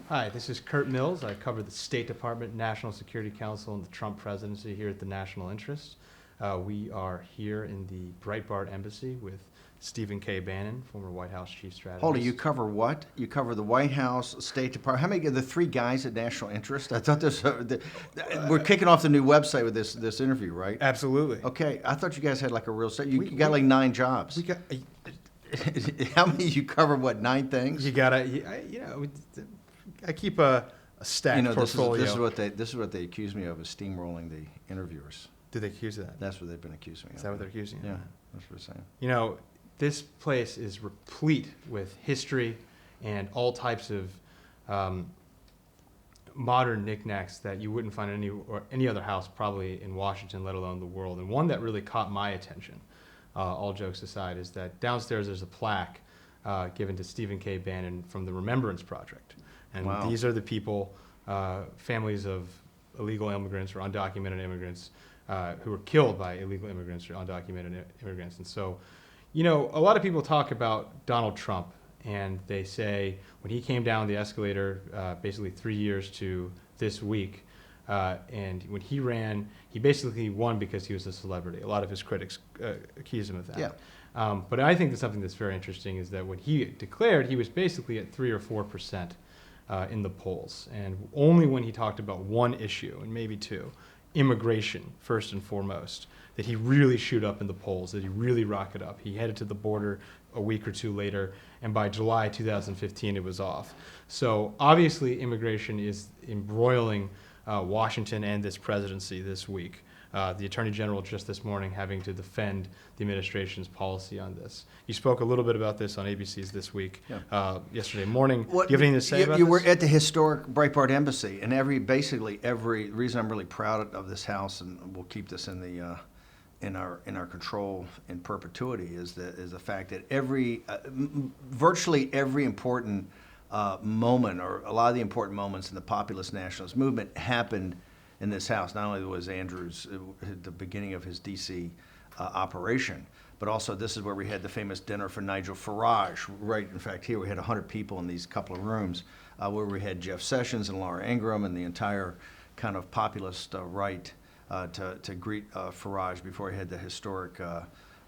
Hi, this is Curt Mills. I cover the State Department, National Security Council, and the Trump presidency here at the National Interest. We are here in the Breitbart Embassy with Stephen K. Bannon, former White House chief strategist. Hold on, you cover what? You cover the White House, State Department. How many of the three guys at National Interest? I thought this. We're kicking off the new website with this interview, right? Absolutely. Okay, I thought you guys had like a real set. You got like 9 jobs. We got, How many? You cover what? 9 things? you gotta, I keep a stacked portfolio. This is what they accuse me of, is steamrolling the interviewers. Did they accuse you of that? That's what they've been accusing me of. Is that what they're accusing you Yeah, of? that's what they're saying. You know, this place is replete with history and all types of modern knickknacks that you wouldn't find in any other house probably in Washington, let alone the world. And one that really caught my attention, all jokes aside, is that downstairs there's a plaque given to Stephen K. Bannon from the Remembrance Project. And Wow. these are the people, families of illegal immigrants or undocumented immigrants who were killed by illegal immigrants or undocumented immigrants. And so, you know, a lot of people talk about Donald Trump, and they say when he came down the escalator, basically 3 years to this week, and when he ran, he basically won because he was a celebrity. A lot of his critics accuse him of that. Yeah. But I think that something that's very interesting is that when he declared, he was basically at 3 or 4% in the polls. And only when he talked about one issue, and maybe two, immigration first and foremost, that he really shoot up in the polls, that he really rocket up. He headed to the border a week or two later, and by July 2015 it was off. So obviously immigration is embroiling Washington and this presidency this week. The Attorney General just this morning having to defend the administration's policy on this. You spoke a little bit about this on ABC's This Week yesterday morning. Do you have anything to say about this? You were at the historic Breitbart Embassy, and basically every reason I'm really proud of this house, and we'll keep this in our control in perpetuity, is the fact that virtually every important moment, or a lot of the important moments in the populist nationalist movement, happened in this house. Not only was Andrews the beginning of his D.C. Operation, but also this is where we had the famous dinner for Nigel Farage. Right, in fact, here we had 100 people in these couple of rooms, where we had Jeff Sessions and Laura Ingraham and the entire kind of populist right to greet Farage before he had the historic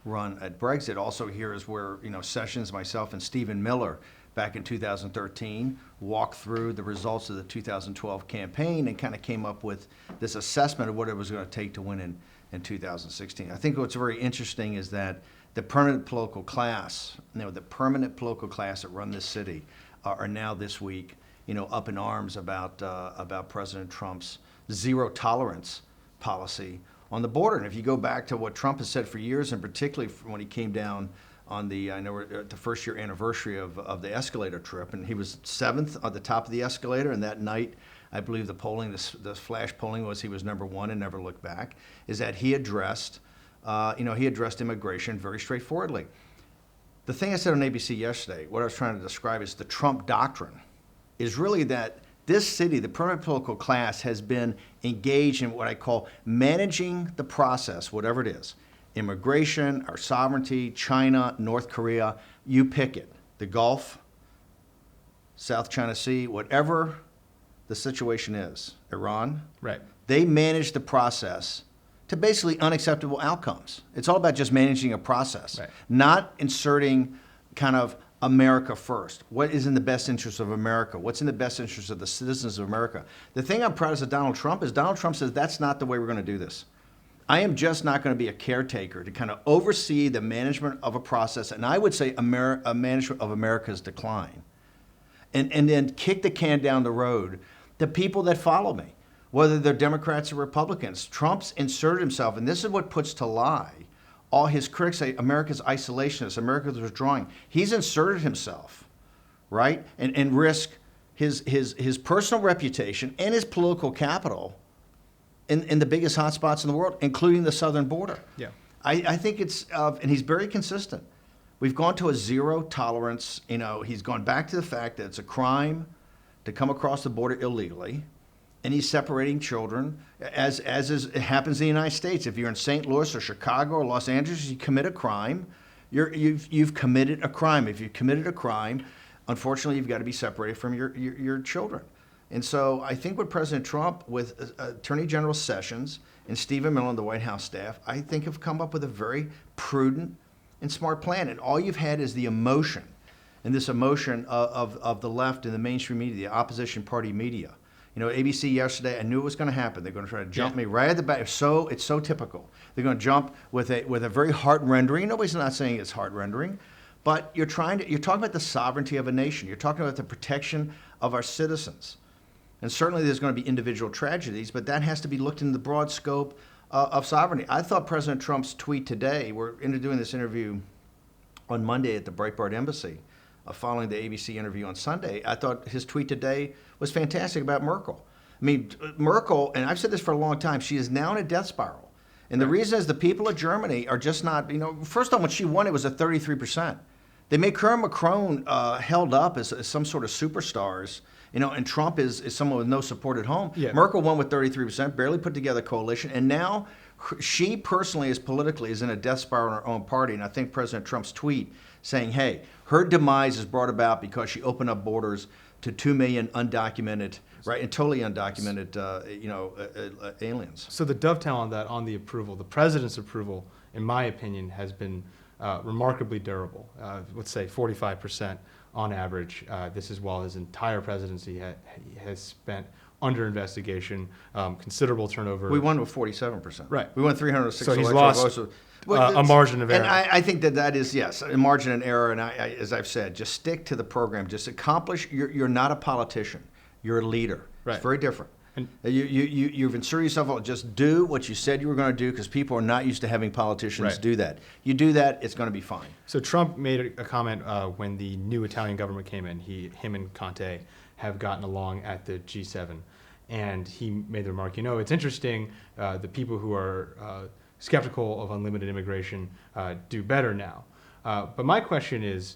run at Brexit. Also here is where Sessions, myself, and Stephen Miller back in 2013 walked through the results of the 2012 campaign and kind of came up with this assessment of what it was going to take to win in 2016. I think what's very interesting is that the permanent political class, the permanent political class that run this city are now this week, up in arms about President Trump's zero tolerance policy on the border. And if you go back to what Trump has said for years, and particularly when he came down on the first year anniversary of the escalator trip, and he was 7th at the top of the escalator, and that night, I believe the polling, the flash polling was he was number 1 and never looked back, is that he addressed immigration very straightforwardly. The thing I said on ABC yesterday, what I was trying to describe is the Trump doctrine, is really that this city, the permanent political class, has been engaged in what I call managing the process, whatever it is. Immigration, our sovereignty, China, North Korea, you pick it. The Gulf, South China Sea, whatever the situation is, Iran. Right. They manage the process to basically unacceptable outcomes. It's all about just managing a process, right, not inserting kind of America first. What is in the best interest of America? What's in the best interest of the citizens of America? The thing I'm proud of Donald Trump is Donald Trump says that's not the way we're going to do this. I am just not going to be a caretaker to kind of oversee the management of a process, and I would say a management of America's decline, and then kick the can down the road. The people that follow me, whether they're Democrats or Republicans, Trump's inserted himself, and this is what puts to lie all his critics say America's isolationist, America's withdrawing. He's inserted himself, right, and risk his personal reputation and his political capital in the biggest hotspots in the world, including the southern border. Yeah. I think it's, and he's very consistent. We've gone to a zero tolerance. He's gone back to the fact that it's a crime to come across the border illegally, and he's separating children, as it happens in the United States. If you're in St. Louis or Chicago or Los Angeles, you commit a crime, you've committed a crime. If you've committed a crime, unfortunately, you've got to be separated from your children. And so I think with President Trump, with Attorney General Sessions and Stephen Miller and the White House staff, I think have come up with a very prudent and smart plan. And all you've had is the emotion, and this emotion of the left and the mainstream media, the opposition party media. You know, ABC yesterday, I knew it was going to happen. They're going to try to jump me right at the back. It's so typical. They're going to jump with a very heart rendering. Nobody's not saying it's heart rendering, but you're talking about the sovereignty of a nation. You're talking about the protection of our citizens. And certainly there's going to be individual tragedies, but that has to be looked in the broad scope of sovereignty. I thought President Trump's tweet today, we're doing this interview on Monday at the Breitbart Embassy, following the ABC interview on Sunday. I thought his tweet today was fantastic about Merkel. I mean, Merkel, and I've said this for a long time, she is now in a death spiral. And the reason is the people of Germany are just not, first off, when she won, it was a 33%. They make her and Macron held up as some sort of superstars. And Trump is someone with no support at home. Yeah. Merkel won with 33%, barely put together a coalition, and now she personally is in a death spiral in her own party. And I think President Trump's tweet saying, hey, her demise is brought about because she opened up borders to 2 million undocumented, right, and totally undocumented, aliens. So the dovetail on that, on the approval, the president's approval, in my opinion, has been remarkably durable. Let's say 45%. On average, this is while his entire presidency has spent under investigation, considerable turnover. We won with 47%. Right. We won 306 So he's lost a margin of error. And I think that is, yes, a margin of error. And I, as I've said, just stick to the program. Just accomplish. You're not a politician. You're a leader. Right. It's very different. And you've inserted yourself on, just do what you said you were going to do, because people are not used to having politicians do that. You do that, it's going to be fine. So Trump made a comment when the new Italian government came in. Him and Conte have gotten along at the G7, and he made the remark, it's interesting, the people who are skeptical of unlimited immigration do better now. But my question is,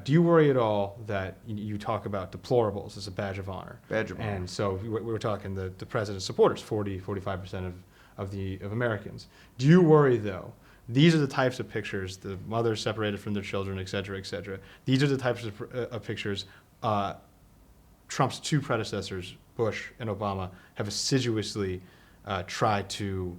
do you worry at all that you talk about deplorables as a badge of honor? Badge of honor. And so we were talking the president's supporters, 45% of Americans. Do you worry, though, these are the types of pictures, the mothers separated from their children, et cetera, et cetera. These are the types of pictures Trump's two predecessors, Bush and Obama, have assiduously tried to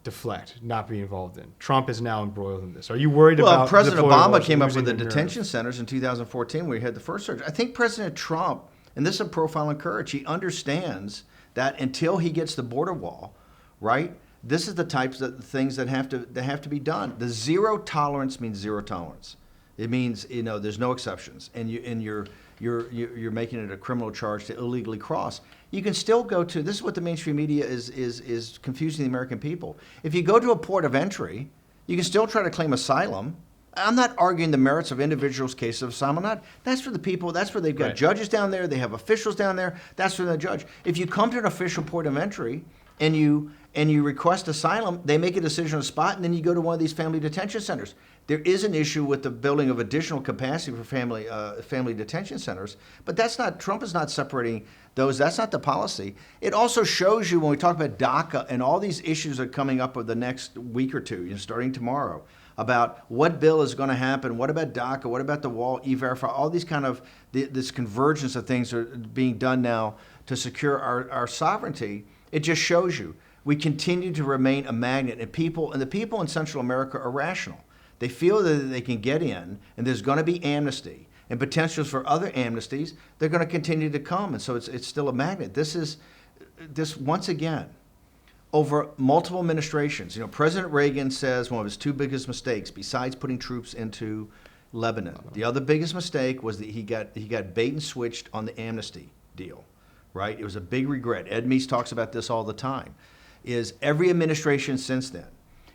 deflect, not be involved in. Trump is now embroiled in this. Are you worried about? Well, President Obama came up with the detention centers in 2014 when he had the first surge. I think President Trump, and this is a profile in courage, he understands that until he gets the border wall, right, this is the types of things that have to be done. The zero tolerance means zero tolerance. It means, there's no exceptions, and you're making it a criminal charge to illegally cross. You can still go to, this is what the mainstream media is confusing the American people. If you go to a port of entry, you can still try to claim asylum. I'm not arguing the merits of individuals' cases of asylum. That's for the people. That's where they've got judges down there. They have officials down there. That's for the judge. If you come to an official port of entry and you request asylum, they make a decision on the spot, and then you go to one of these family detention centers. There is an issue with the building of additional capacity for family detention centers, but that's not, Trump is not separating those. That's not the policy. It also shows you when we talk about DACA and all these issues that are coming up over the next week or two, starting tomorrow, about what bill is going to happen, what about DACA, what about the wall, E-Verify, all these kind of, this convergence of things are being done now to secure our sovereignty. It just shows you we continue to remain a magnet, and the people in Central America are rational. They feel that they can get in, and there's going to be amnesty and potentials for other amnesties. They're going to continue to come, and so it's still a magnet. This once again, over multiple administrations. President Reagan says one of his two biggest mistakes, besides putting troops into Lebanon, the other biggest mistake was that he got bait and switched on the amnesty deal. Right? It was a big regret. Ed Meese talks about this all the time. Is every administration since then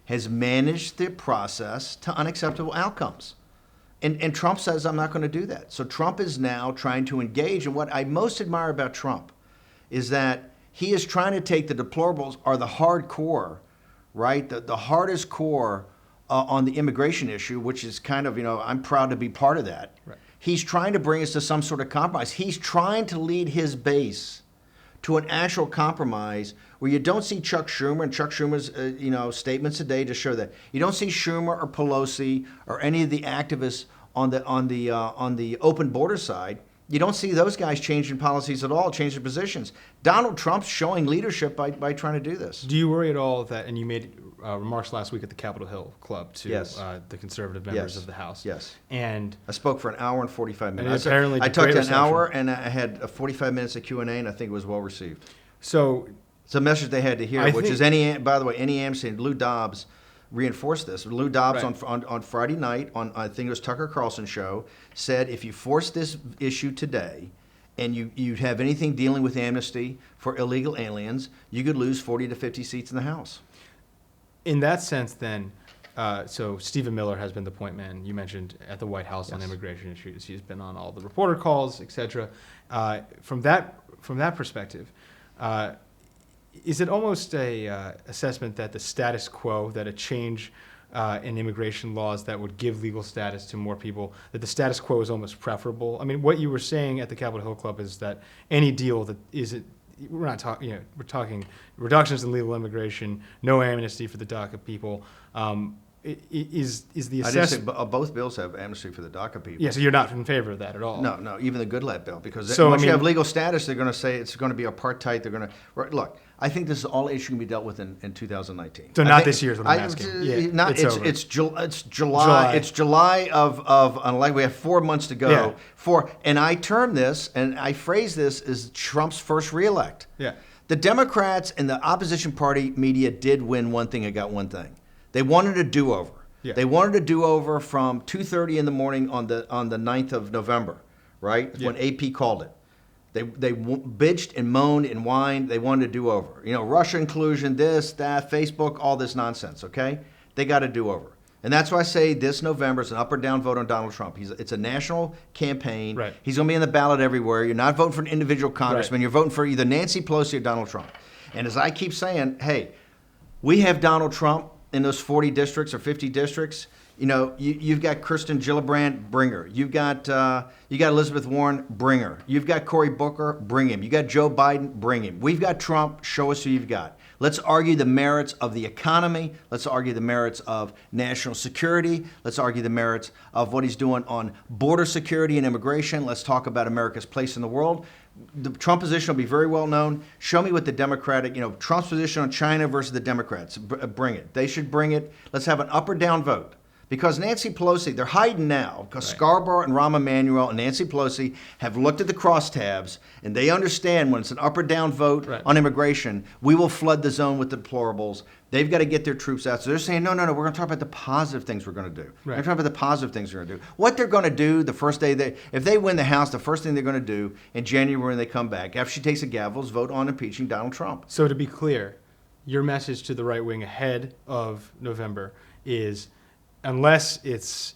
has managed the process to unacceptable outcomes. And Trump says, I'm not going to do that. So Trump is now trying to engage. And what I most admire about Trump is that he is trying to take the deplorables, or the hardcore, right? The hardest core on the immigration issue, which is kind of, I'm proud to be part of that. Right. He's trying to bring us to some sort of compromise. He's trying to lead his base to an actual compromise where you don't see Chuck Schumer and Chuck Schumer's statements today to show that. You don't see Schumer or Pelosi or any of the activists on the open border side, you don't see those guys changing policies at all, changing positions. Donald Trump's showing leadership by trying to do this. Do you worry at all that, and you made remarks last week at the Capitol Hill Club to Yes. The conservative members Yes. of the House. Yes. And I spoke for an hour and 45 minutes. apparently I to talked great an hour, reception. and I had 45 minutes of Q&A, and I think it was well received. so It's a message they had to hear, I which think- is by the way, any amnesty. And Lou Dobbs reinforced this. Lou Dobbs Right. on Friday night, on I think it was Tucker Carlson's show, said if you force this issue today, and you have anything dealing with amnesty for illegal aliens, you could lose 40 to 50 seats in the House. in that sense, then, so Stephen Miller has been the point man you mentioned at the White House on Yes. immigration issues. He's been on all the reporter calls, etc. From that perspective, is it almost a assessment that the status quo, that a change in immigration laws that would give legal status to more people, that the status quo is almost preferable? I mean, what you were saying at the Capitol Hill Club is that any deal that isn't, we're not talking, we're talking reductions in legal immigration, no amnesty for the DACA people. Is the I didn't say assessment? both bills have amnesty for the DACA people. Yeah, so you're not in favor of that at all. No, even the Goodlatte bill, because So, once I you have mean- legal status, they're going to say it's going to be apartheid. They're going to look. I think this is all issue can be dealt with in 2019. So I not think- this year is what I'm asking. Yeah, not, it's over. it's July. July. It's July of like we have 4 months to go. Yeah. And I term this and I phrase this as Trump's first reelect. Yeah. The Democrats and the opposition party media did win one thing and got one thing. They wanted a do-over. Yeah. They wanted a do-over from 2:30 in the morning on the 9th of November, right? Yeah. When AP called it. They bitched and moaned and whined. They wanted a do-over. You know, Russia inclusion, this, that, Facebook, all this nonsense, okay? They got a do-over. And that's why I say this November is an up or down vote on Donald Trump. It's a national campaign. Right. He's going to be on the ballot everywhere. You're not voting for an individual congressman. Right. You're voting for either Nancy Pelosi or Donald Trump. And as I keep saying, hey, we have Donald Trump in those 40 districts or 50 districts. You know, you've got Kirsten Gillibrand, bring her. You got Elizabeth Warren, bring her. You've got Cory Booker, bring him. You got Joe Biden, bring him. We've got Trump, show us who you've got. Let's argue the merits of the economy. Let's argue the merits of national security. Let's argue the merits of what he's doing on border security and immigration. Let's talk about America's place in the world. The Trump position will be very well known. Show me what the Democratic, Trump's position on China versus the Democrats. Bring it. They should bring it. Let's have an up or down vote. Because Nancy Pelosi, they're hiding now, because Right. Scarborough and Rahm Emanuel and Nancy Pelosi have looked at the crosstabs, and they understand when it's an up or down vote Right. on immigration, we will flood the zone with deplorables. They've got to get their troops out. So they're saying, no, we're going to talk about the positive things we're going to do. We're Right. going to talk about the positive things we're going to do. What they're going to do the first day, if they win the House, the first thing they're going to do in January when they come back, after she takes the gavel, is vote on impeaching Donald Trump. So to be clear, your message to the right wing ahead of November is, unless it's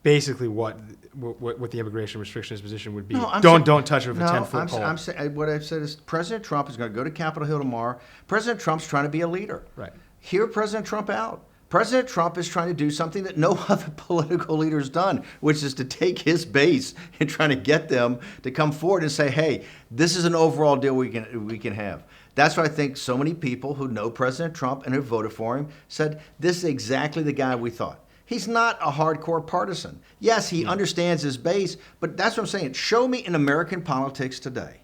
basically what the immigration restrictions position would be, No, I'm don't saying- touch it with a 10-foot pole. I'm saying what I've said is President Trump is going to go to Capitol Hill tomorrow. President Trump's trying to be a leader. Right. Hear President Trump out. President Trump is trying to do something that no other political leader's done, which is to take his base and trying to get them to come forward and say, hey, this is an overall deal we can have. That's why I think so many people who know President Trump and who voted for him said, this is exactly the guy we thought. He's not a hardcore partisan. Yes, he understands his base, but that's what I'm saying. Show me in American politics today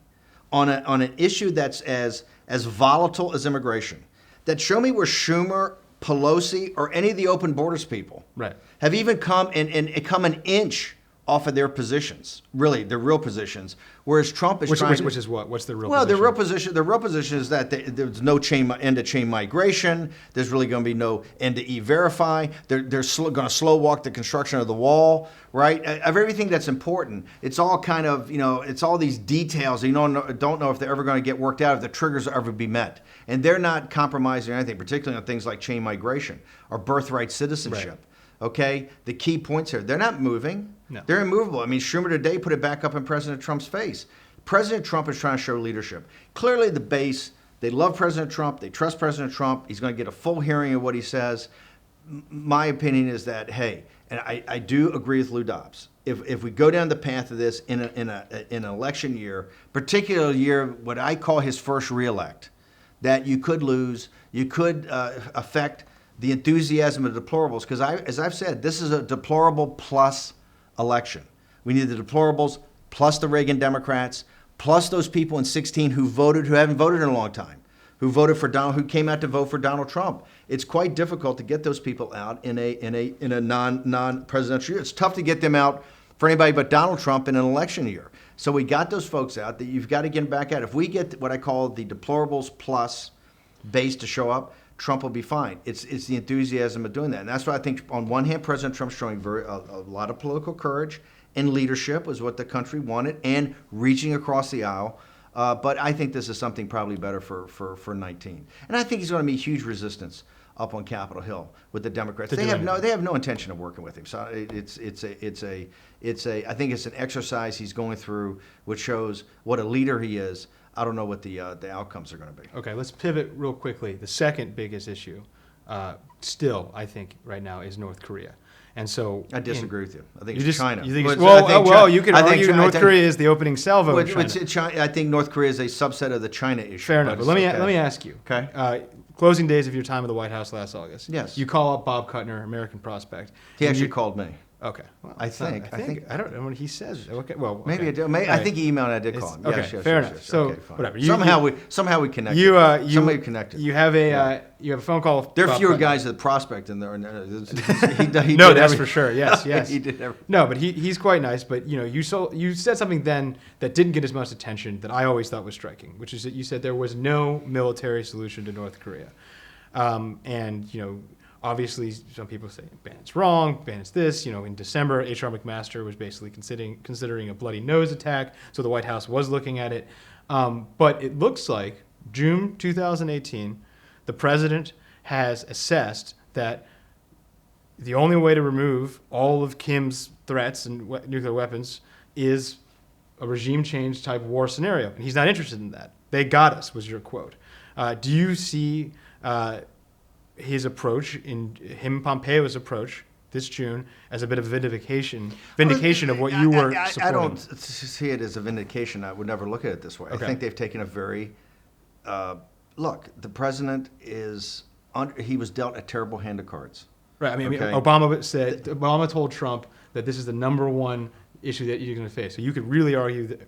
on an issue that's as volatile as immigration, that show me where Schumer, Pelosi, or any of the open borders people Right. have even come and come an inch off of their positions, really, their real positions, whereas Trump is trying to... Which is what? What's the real Well, position? the real position is that there's no end to chain migration. There's really going to be no end to E-Verify. They're going to slow walk the construction of the wall, right? Of everything that's important, it's all kind of, it's all these details. You don't know if they're ever going to get worked out, if the triggers will ever be met. And they're not compromising anything, particularly on things like chain migration or birthright citizenship. Right. Okay, the key points here, they're not moving. No. They're immovable. I mean, Schumer today put it back up in President Trump's face. President Trump is trying to show leadership. Clearly the base, they love President Trump. They trust President Trump. He's going to get a full hearing of what he says. My opinion is that, hey, and I do agree with Lou Dobbs. If we go down the path of this in an election year, particular year, what I call his first reelect, that you could lose, you could affect the enthusiasm of deplorables, because as I've said, this is a deplorable plus election. We need the deplorables plus the Reagan Democrats plus those people in 16 who haven't voted in a long time, who came out to vote for Donald Trump. It's quite difficult to get those people out in a non-presidential year. It's tough to get them out for anybody but Donald Trump in an election year. So we got those folks out that you've got to get them back out. If we get what I call the deplorables plus base to show up, Trump will be fine. It's the enthusiasm of doing that. And that's why I think on one hand, President Trump's showing a lot of political courage and leadership was what the country wanted and reaching across the aisle. But I think this is something probably better for 19. And I think he's going to meet huge resistance up on Capitol Hill with the Democrats. They have no intention of working with him. So I think it's an exercise he's going through, which shows what a leader he is. I don't know what the outcomes are going to be. Okay, let's pivot real quickly. The second biggest issue, still, I think, right now, is North Korea. And so I disagree with you. I think it's China. You think you could argue North Korea is the opening salvo of China. I think North Korea is a subset of the China issue. Fair enough. But let me ask you. Okay. Closing days of your time at the White House last August. Yes. You call up Bob Kuttner, American Prospect. He actually called me. Okay. Well, I think I don't know what he says. Okay. Well, okay. Maybe I did. I think he emailed and I did call him. Okay. Fair enough. So okay, fine. whatever. Somehow we connected. Somebody connected. You have a phone call. With there are Bob fewer Kuttner. guys at Prospect in there. No, that's for sure. Yes. He did everything. No, but he's quite nice. But you said something then that didn't get as much attention that I always thought was striking, which is that you said there was no military solution to North Korea, and obviously, some people say Bannon's wrong, Bannon's this. In December, H.R. McMaster was basically considering a bloody nose attack, so the White House was looking at it. But it looks like June 2018, the president has assessed that the only way to remove all of Kim's threats and nuclear weapons is a regime change type war scenario, and he's not interested in that. They got us, was your quote. Do you see his approach, Pompeo's approach this June, as a bit of vindication of what you were supporting? I don't see it as a vindication. I would never look at it this way. Okay. I think they've taken a very look. The president he was dealt a terrible hand of cards. Right. Okay. Obama told Trump that this is the number one issue that you're going to face. So you could really argue that,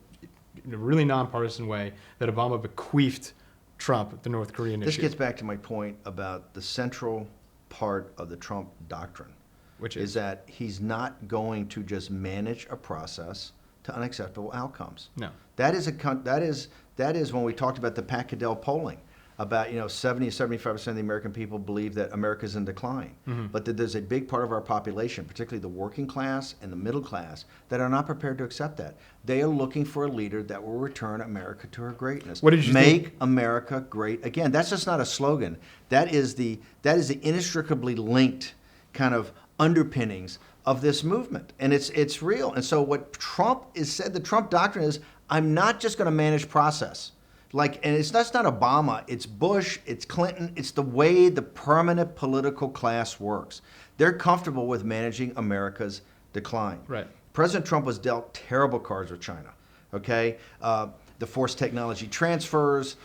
in a really nonpartisan way, that Obama bequeathed Trump the North Korean issue. This gets back to my point about the central part of the Trump doctrine, which is that he's not going to just manage a process to unacceptable outcomes. No. That is when we talked about the Pat Caddell polling about 70 to 75% of the American people believe that America's in decline, but that there's a big part of our population, particularly the working class and the middle class, that are not prepared to accept that. They are looking for a leader that will return America to her greatness. What did you Make America great again. That's just not a slogan. That is the inextricably linked kind of underpinnings of this movement, and it's real. And so what Trump is said, the Trump doctrine is, I'm not just going to manage process. And that's not Obama, it's Bush, it's Clinton, it's the way the permanent political class works. They're comfortable with managing America's decline. Right. President Trump was dealt terrible cards with China, okay? The forced technology transfers,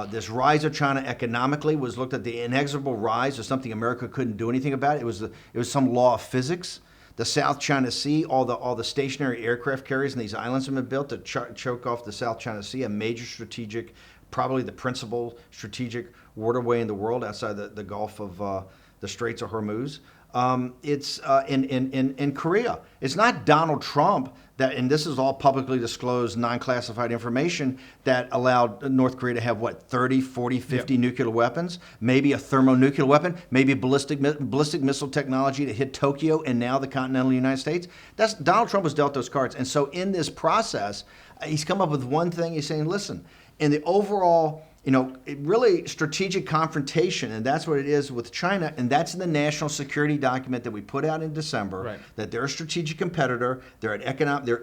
this rise of China economically was looked at the inexorable rise of something America couldn't do anything about. It was some law of physics. The South China Sea, all the stationary aircraft carriers in these islands have been built to choke off the South China Sea, a major strategic, probably the principal strategic waterway in the world outside the Gulf of the Straits of Hormuz. It's in Korea. It's not Donald Trump that, and this is all publicly disclosed, non-classified information, that allowed North Korea to have, 30, 40, 50 nuclear weapons, maybe a thermonuclear weapon, maybe ballistic missile technology to hit Tokyo and now the continental United States. Donald Trump was dealt those cards. And so in this process, he's come up with one thing. He's saying, listen, in the overall really strategic confrontation, and that's what it is with China, and that's in the national security document that we put out in December, right, that they're a strategic competitor, they're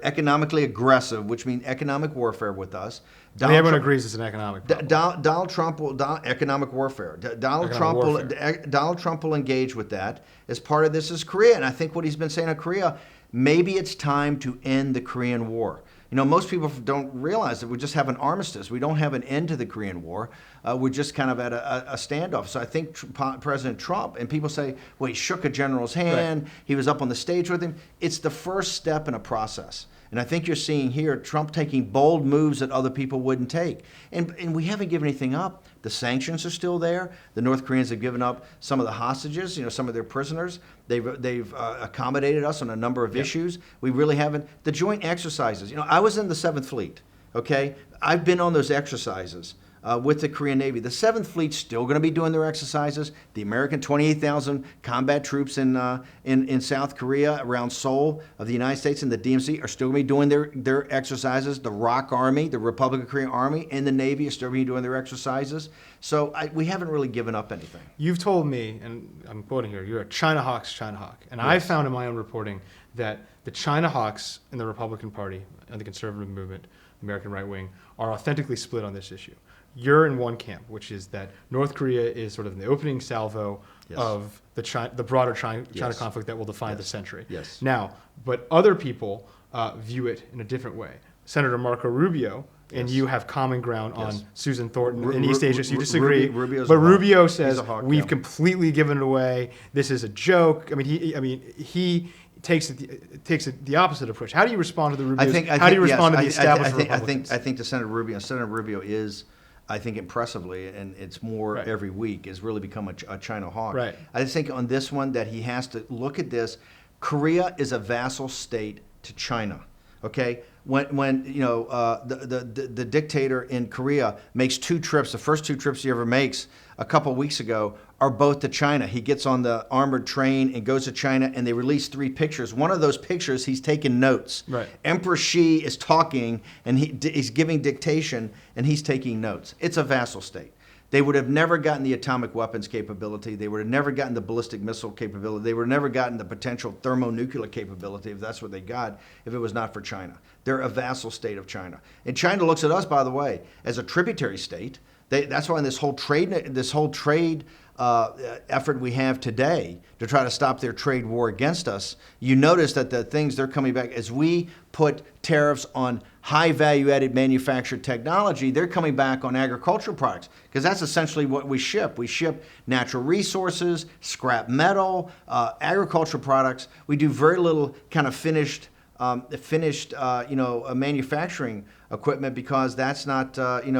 economically aggressive, which means economic warfare with us. Everyone agrees it's an economic problem. Donald Trump will economic warfare. Donald Trump will engage with that as part of this is Korea, and I think what he's been saying on Korea, maybe it's time to end the Korean War. You know, most people don't realize that we just have an armistice. We don't have an end to the Korean War. We're just kind of at a standoff. So I think President Trump, and people say, well, he shook a general's hand, right. He was up on the stage with him. It's the first step in a process. And I think you're seeing here Trump taking bold moves that other people wouldn't take. And we haven't given anything up. The sanctions are still there. The North Koreans have given up some of the hostages, you know, some of their prisoners. They've accommodated us on a number of issues. We really haven't. The joint exercises, you know, I was in the 7th Fleet, okay? I've been on those exercises with the Korean Navy. The 7th Fleet's still going to be doing their exercises. The American 28,000 combat troops in South Korea around Seoul of the United States and the DMZ are still going to be doing their exercises. The ROK Army, the Republic of Korea Army, and the Navy are still going to be doing their exercises. So we haven't really given up anything. You've told me, and I'm quoting here, you're a China hawk's China hawk. And yes. I found in my own reporting that the China hawks in the Republican Party and the conservative movement, the American right wing, are authentically split on this issue. You're in one camp, which is that North Korea is sort of the opening salvo yes. of the broader China yes. conflict that will define yes. the century. Yes. Now, but other people view it in a different way. Senator Marco Rubio and yes. you have common ground yes. on Susan Thornton in East Asia, so you disagree. Rubio says we've completely given it away. This is a joke. He takes the opposite approach. How do you respond to the Rubios? How do you respond to the established Republicans? I think to Senator Rubio. Senator Rubio is, I think, impressively, and it's more right. every week, has really become a China hawk. Right. I just think on this one that he has to look at this. Korea is a vassal state to China. Okay, when you know the dictator in Korea makes 2 trips, the first 2 trips he ever makes a couple of weeks ago are both to China. He gets on the armored train and goes to China, and they release 3 pictures. One of those pictures, he's taking notes. Right. Emperor Xi is talking, and he's giving dictation, and he's taking notes. It's a vassal state. They would have never gotten the atomic weapons capability. They would have never gotten the ballistic missile capability. They would have never gotten the potential thermonuclear capability, if that's what they got, if it was not for China. They're a vassal state of China. And China looks at us, by the way, as a tributary state. That's why in this whole trade effort we have today to try to stop their trade war against us, you notice that the things they're coming back, as we put tariffs on high value-added manufactured technology, they're coming back on agricultural products, because that's essentially what we ship. We ship natural resources, scrap metal, agricultural products. We do very little kind of finished manufacturing equipment, because that's not,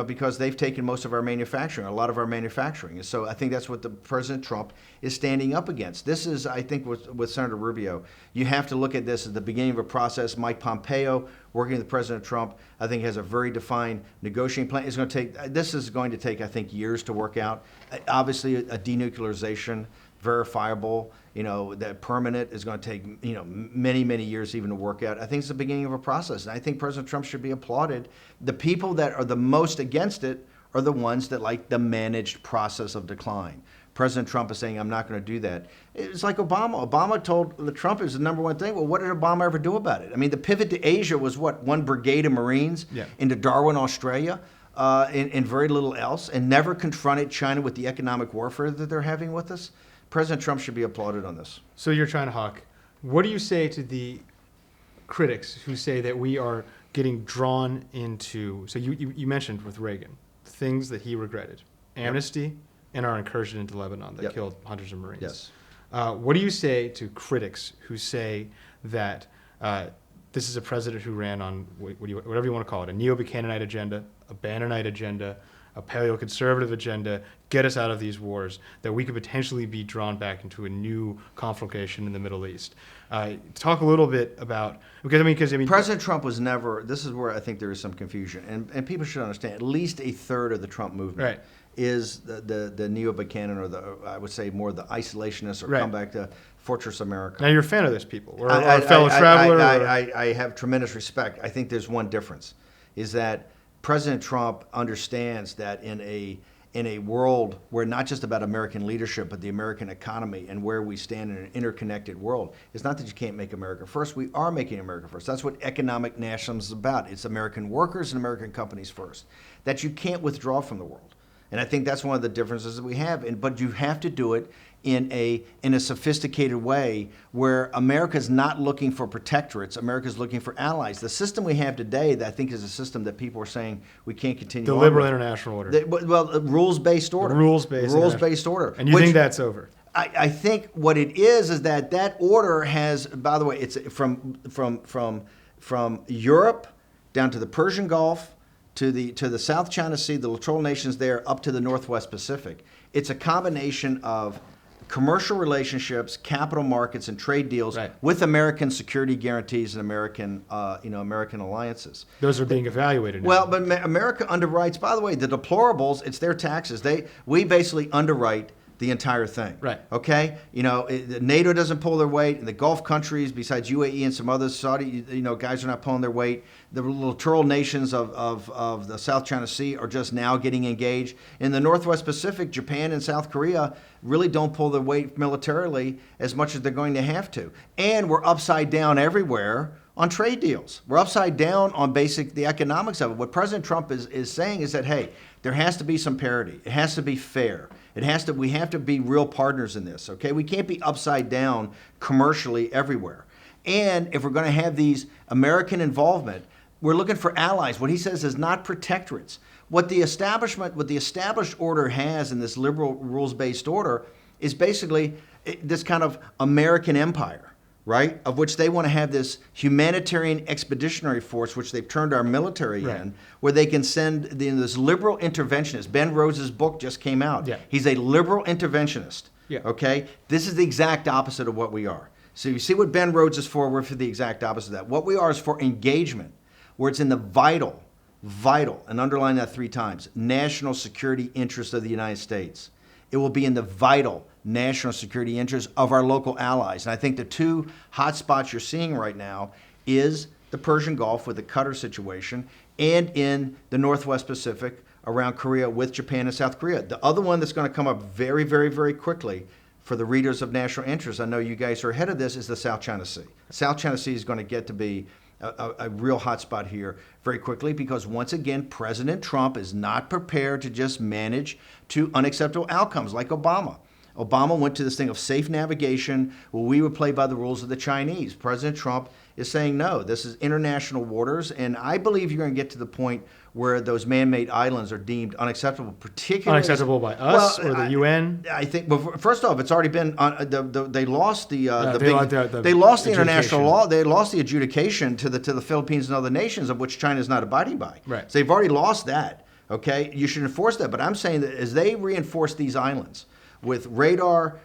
because they've taken most of our manufacturing, a lot of our manufacturing. And so I think that's what the President Trump is standing up against. This is, I think, with Senator Rubio, you have to look at this as the beginning of a process. Mike Pompeo, working with President Trump, I think has a very defined negotiating plan. This is going to take, I think, years to work out. Obviously, a denuclearization, verifiable, that permanent is going to take, many, many years even to work out. I think it's the beginning of a process. And I think President Trump should be applauded. The people that are the most against it are the ones that like the managed process of decline. President Trump is saying, I'm not going to do that. It's like Obama. Obama told Trump it was the number one thing. Well, what did Obama ever do about it? I mean, the pivot to Asia was what? 1 brigade of Marines into Darwin, Australia, and very little else, and never confronted China with the economic warfare that they're having with us. President Trump should be applauded on this. So you're China hawk. What do you say to the critics who say that we are getting drawn into, so you mentioned with Reagan, things that he regretted, amnesty and our incursion into Lebanon that killed hundreds of Marines. Yes. What do you say to critics who say that this is a president who ran on, whatever you want to call it, a neo-Buchananite agenda, a Bannonite agenda, a paleoconservative agenda, get us out of these wars, that we could potentially be drawn back into a new conflagration in the Middle East. Talk a little bit about, because President Trump was never, this is where I think there is some confusion, and people should understand, at least a third of the Trump movement is the neo-Buchanan, or I would say more the isolationists, or come back to Fortress America. Now you're a fan of those people, or a fellow traveler? I have tremendous respect. I think there's one difference, is that President Trump understands that in a world where not just about American leadership, but the American economy and where we stand in an interconnected world, it's not that you can't make America first. We are making America first. That's what economic nationalism is about. It's American workers and American companies first. That you can't withdraw from the world. And I think that's one of the differences that we have. But you have to do it in a sophisticated way where America's not looking for protectorates, America's looking for allies. The system we have today, that I think is a system that people are saying we can't continue The on liberal with. international order. Well, rules-based order. Rules-based order. And you think that's over? I think what it is that order has, by the way, it's from Europe down to the Persian Gulf to the South China Sea, the littoral nations there, up to the Northwest Pacific. It's a combination of commercial relationships, capital markets, and trade deals with American security guarantees and American alliances. Those are being evaluated now. Well, but America underwrites. By the way, the deplorables, it's their taxes. We basically underwrite the entire thing. Right. Okay. NATO doesn't pull their weight, and the Gulf countries, besides UAE and some others, Saudi, guys are not pulling their weight. The littoral nations of the South China Sea are just now getting engaged. In the Northwest Pacific, Japan and South Korea really don't pull their weight militarily as much as they're going to have to. And we're upside down everywhere on trade deals. We're upside down on the economics of it. What President Trump is saying is that, hey, there has to be some parity. It has to be fair. We have to be real partners in this, okay? We can't be upside down commercially everywhere. And if we're going to have these American involvement, we're looking for allies. What he says is not protectorates. What the established order has in this liberal rules-based order is basically this kind of American empire, right? Of which they want to have this humanitarian expeditionary force, which they've turned our military in, where they can send this liberal interventionist. Ben Rhodes' book just came out. Yeah. He's a liberal interventionist. Yeah. Okay? This is the exact opposite of what we are. So you see what Ben Rhodes is for, we're for the exact opposite of that. What we are is for engagement, where it's in the vital, and underline that 3 times, national security interest of the United States. It will be in the vital national security interests of our local allies. And I think the 2 hot spots you're seeing right now is the Persian Gulf with the Qatar situation and in the Northwest Pacific around Korea with Japan and South Korea. The other one that's going to come up very, very, very quickly for the readers of national interest, I know you guys are ahead of this, is the South China Sea. South China Sea is going to get to be a real hot spot here very quickly because, once again, President Trump is not prepared to just manage to unacceptable outcomes like Obama. Obama went to this thing of safe navigation where we would play by the rules of the Chinese. President Trump is saying, no, this is international waters, and I believe you're going to get to the point where those man-made islands are deemed unacceptable, particularly unacceptable by us or the UN. I think. Well, first off, it's already been. They lost the international law. They lost the adjudication to the Philippines and other nations, of which China is not abiding by. Right. So they've already lost that. Okay, you should enforce that. But I'm saying that as they reinforce these islands with radar,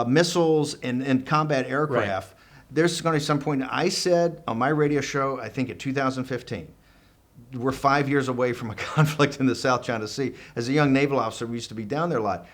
missiles, and combat aircraft, there's going to be some point. I said on my radio show, I think in 2015. We're 5 years away from a conflict in the South China Sea. As a young naval officer, we used to be down there a lot.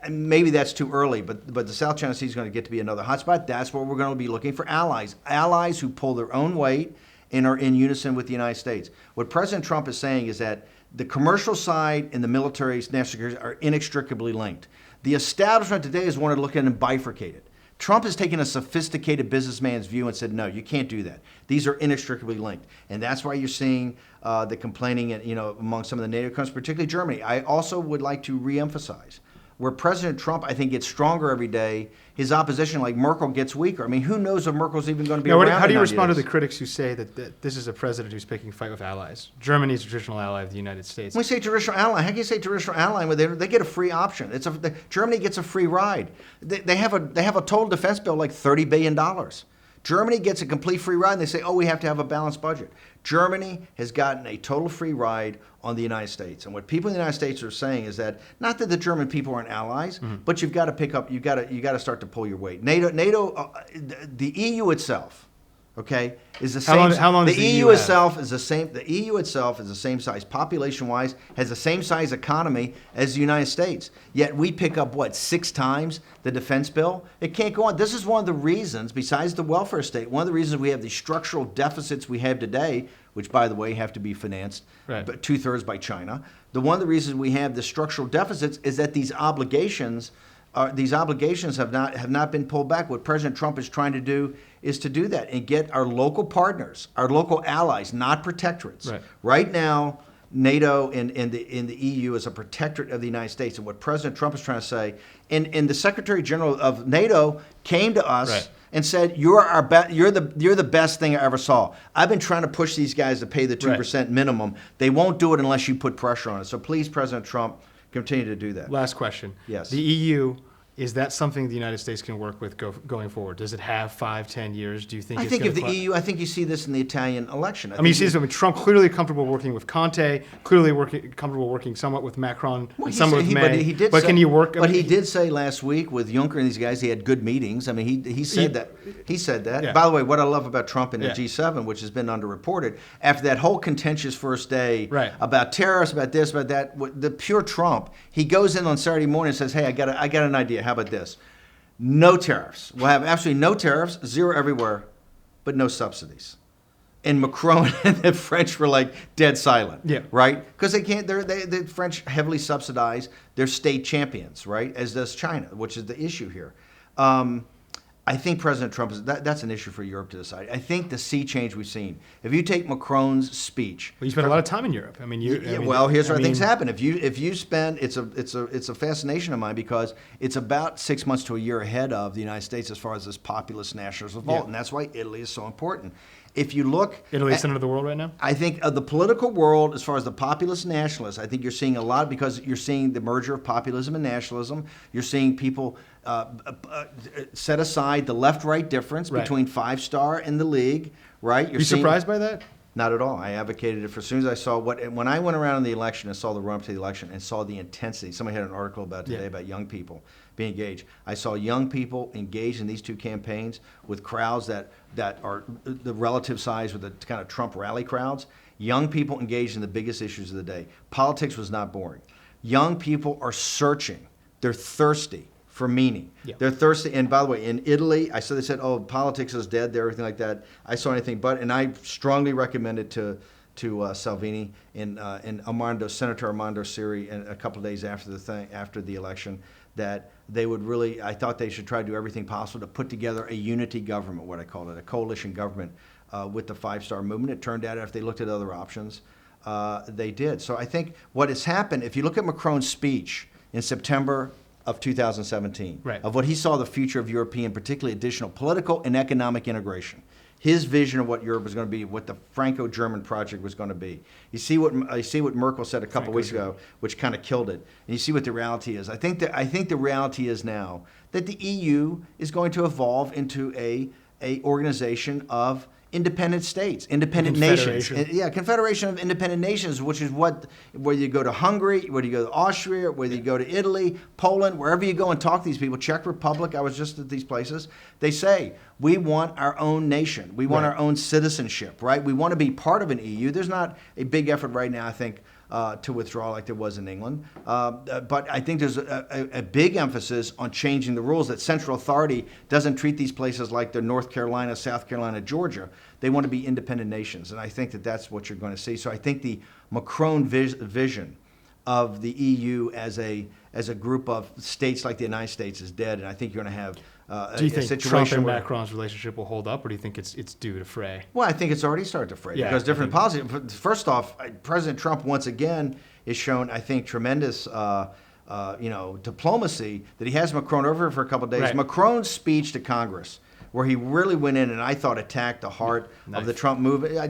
Maybe that's too early, but the South China Sea is going to get to be another hotspot. That's where we're going to be looking for allies. Allies who pull their own weight and are in unison with the United States. What President Trump is saying is that the commercial side and the military national security are inextricably linked. The establishment today is wanting to look at them bifurcated. Trump has taken a sophisticated businessman's view and said, no, you can't do that. These are inextricably linked. And that's why you're seeing the complaining among some of the NATO countries, particularly Germany. I also would like to reemphasize where President Trump, I think, gets stronger every day, his opposition, like Merkel, gets weaker. I mean, who knows if Merkel's even going to be around? How do you respond to the critics who say that this is a president who's picking a fight with allies? Germany is a traditional ally of the United States. When we say traditional ally, how can you say traditional ally when they get a free option? Germany gets a free ride. They have a total defense bill like $30 billion. Germany gets a complete free ride, and they say, oh, we have to have a balanced budget. Germany has gotten a total free ride on the United States. And what people in the United States are saying is that, not that the German people aren't allies, but you've got to pick up, you've got to start to pull your weight. NATO, the EU itself, okay, is the same. How long the does EU itself is the same. The EU itself is the same size, population-wise, has the same size economy as the United States. Yet we pick up 6 times the defense bill. It can't go on. This is one of the reasons, besides the welfare state, one of the reasons we have the structural deficits we have today, which, by the way, have to be financed, but 2/3 by China. One of the reasons we have the structural deficits is that these obligations have not been pulled back. What President Trump is trying to do is to do that and get our local partners, our local allies, not protectorates. Right now, NATO and the EU as a protectorate of the United States. And what President Trump is trying to say, and the Secretary General of NATO came to us Right. and said, you're the best thing I ever saw. I've been trying to push these guys to pay the 2% minimum. They won't do it unless you put pressure on it. So please, President Trump, continue to do that. Last question. Yes. The EU, is that something the United States can work with going forward? Does it have 5, 10 years? Do you think I it's think gonna if the EU, I think you see this in the Italian election. I mean, you see this. I mean, Trump clearly comfortable working with Conte, clearly comfortable working somewhat with Macron, and somewhat with May. But can you work? But he did say last week with Juncker and these guys, he had good meetings. I mean, he said that. He said that. Yeah. By the way, what I love about Trump and the Yeah. G7, which has been underreported, after that whole contentious first day Right. about tariffs, about this, about that, the pure Trump, he goes in on Saturday morning and says, "Hey, I got an idea. How about this? No tariffs. We'll have absolutely no tariffs, zero everywhere, but no subsidies." And Macron and the French were like dead silent, Yeah. right? Because they can't. The French heavily subsidize their state champions, right? As does China, which is the issue here. I think President Trump that's an issue for Europe to decide. I think the sea change we've seen. If you take Macron's speech, Well, you spent a lot of time in Europe. I mean, here's where things happen. If you spend, it's a fascination of mine because it's about 6 months to a year ahead of the United States as far as this populist nationalist revolt, Yeah. and that's why Italy is so important. If you look, Italy's center of the world right now. I think of the political world, as far as the populist nationalists, I think you're seeing a lot because you're seeing the merger of populism and nationalism. You're seeing people set aside the left-right difference Right. between Five Star and the League, right? Are you surprised by that? Not at all. I advocated it for as soon as I saw when I went around in the election and saw the run-up to the election and saw the intensity. Somebody had an article about today about young people being engaged. I saw young people engaged in these two campaigns with crowds that are the relative size with the kind of Trump rally crowds. Young people engaged in the biggest issues of the day. Politics was not boring. Young people are searching. They're thirsty for meaning. Yeah. They're thirsty. And by the way, in Italy, they said, "Oh, politics is dead there," everything like that. I saw anything but, and I strongly recommend it to Salvini and Senator Armando Siri, a couple of days after the election, that they would really. I thought they should try to do everything possible to put together a unity government, what I call it, a coalition government with the Five Star Movement. It turned out after they looked at other options, they did. So I think what has happened, if you look at Macron's speech in September of 2017, Right. of what he saw the future of European, particularly additional political and economic integration, his vision of what Europe was going to be, what the Franco-German project was going to be. You see what Merkel said a couple of weeks ago, which kind of killed it, and you see what the reality is. I think the reality is now that the EU is going to evolve into a organization of independent states, independent nations. Confederation of independent nations, which is whether you go to Hungary, whether you go to Austria, whether you go to Italy, Poland, wherever you go and talk to these people, Czech Republic, I was just at these places, they say, we want our own nation. We want our own citizenship, right? We want to be part of an EU. There's not a big effort right now, I think, to withdraw like there was in England. But I think there's a big emphasis on changing the rules, that central authority doesn't treat these places like they're North Carolina, South Carolina, Georgia. They want to be independent nations, and I think that's what you're going to see. So I think the Macron vision of the EU as a group of states like the United States is dead, and I think you're going to have Do you think situation Trump and where, Macron's relationship will hold up, or do you think it's due to fray? Well, I think it's already started to fray because different policies. First off, President Trump once again is shown, I think, tremendous diplomacy that he has Macron over for a couple of days. Right. Macron's speech to Congress, where he really went in and I thought attacked the heart of the Trump movement. I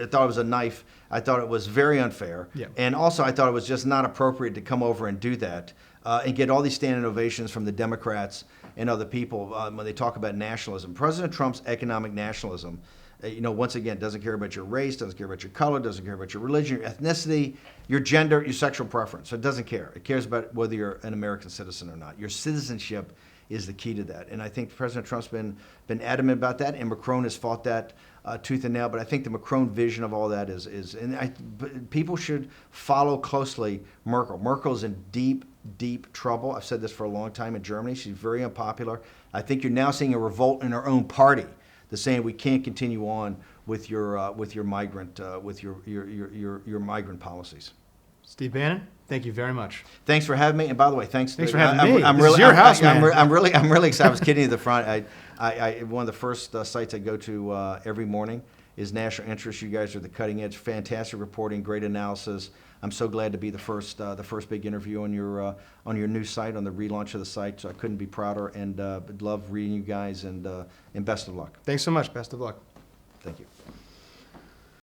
thought it was a knife. I thought it was very unfair. Yeah. And also I thought it was just not appropriate to come over and do that and get all these standing ovations from the Democrats and other people when they talk about nationalism. President Trump's economic nationalism, once again, doesn't care about your race, doesn't care about your color, doesn't care about your religion, your ethnicity, your gender, your sexual preference. So it doesn't care. It cares about whether you're an American citizen or not. Your citizenship is the key to that. And I think President Trump's been adamant about that, and Macron has fought that tooth and nail. But I think the Macron vision of all that is people should follow closely Merkel. Merkel's in deep, deep trouble. I've said this for a long time in Germany. She's very unpopular. I think you're now seeing a revolt in her own party. They're saying we can't continue on with your migrant policies. Steve Bannon, thank you very much. Thanks for having me. And by the way, thanks for having me. I'm This really, is your house, man. I'm really excited. I was kidding at the front. One of the first sites I go to every morning is National Interest. You guys are the cutting edge, fantastic reporting, great analysis. I'm so glad to be the first big interview on your new site, on the relaunch of the site. So I couldn't be prouder, and love reading you guys, and best of luck. Thanks so much. Best of luck. Thank you.